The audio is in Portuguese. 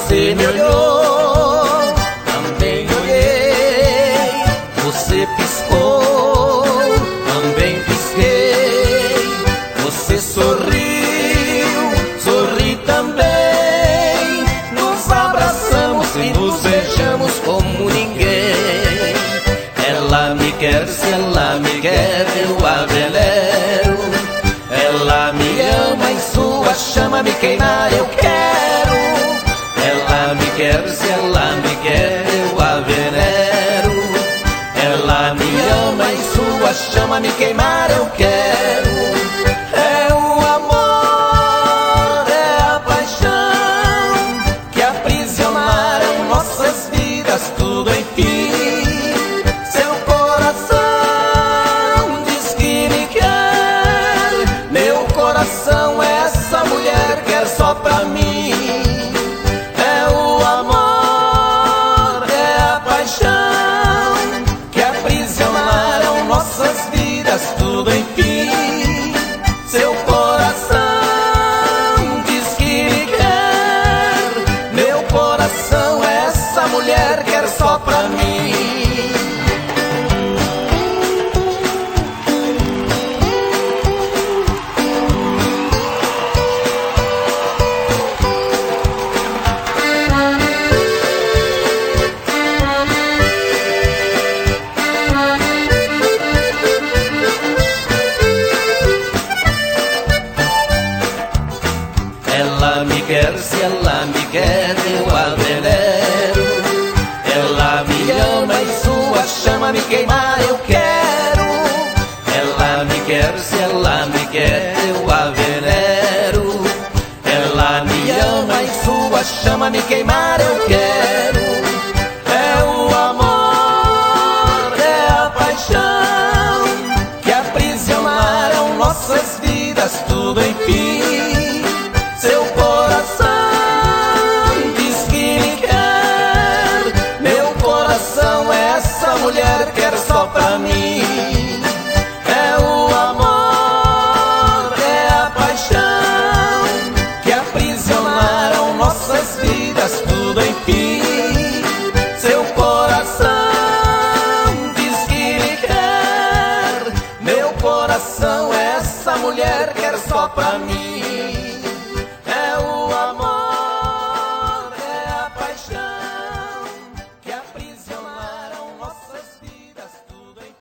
Você me olhou, também olhei. Você piscou, também pisquei. Você sorriu, sorri também. Nos abraçamos e nos beijamos como ninguém. Ela me quer, se ela me quer, eu a venero. Ela me ama, em sua chama me queimar eu quero. Ela me quer, se ela me quer, eu a venero. Ela me ama, em sua chama me queimar eu quero. É o amor, é a paixão que aprisionaram nossas vidas, tudo enfim. Seu coração diz que me quer, meu coração essa mulher quer só pra mim. É o amor, é a paixão que aprisionaram nossas vidas, tudo enfim. Seu coração diz que me quer, meu coração essa mulher quer só pra mim. Ela me quer, se ela me quer, eu a venero. Ela me ama, em sua chama me queimar eu quero. Ela me quer, se ela me quer, eu a venero. Ela me ama, em sua chama me queimar eu quero.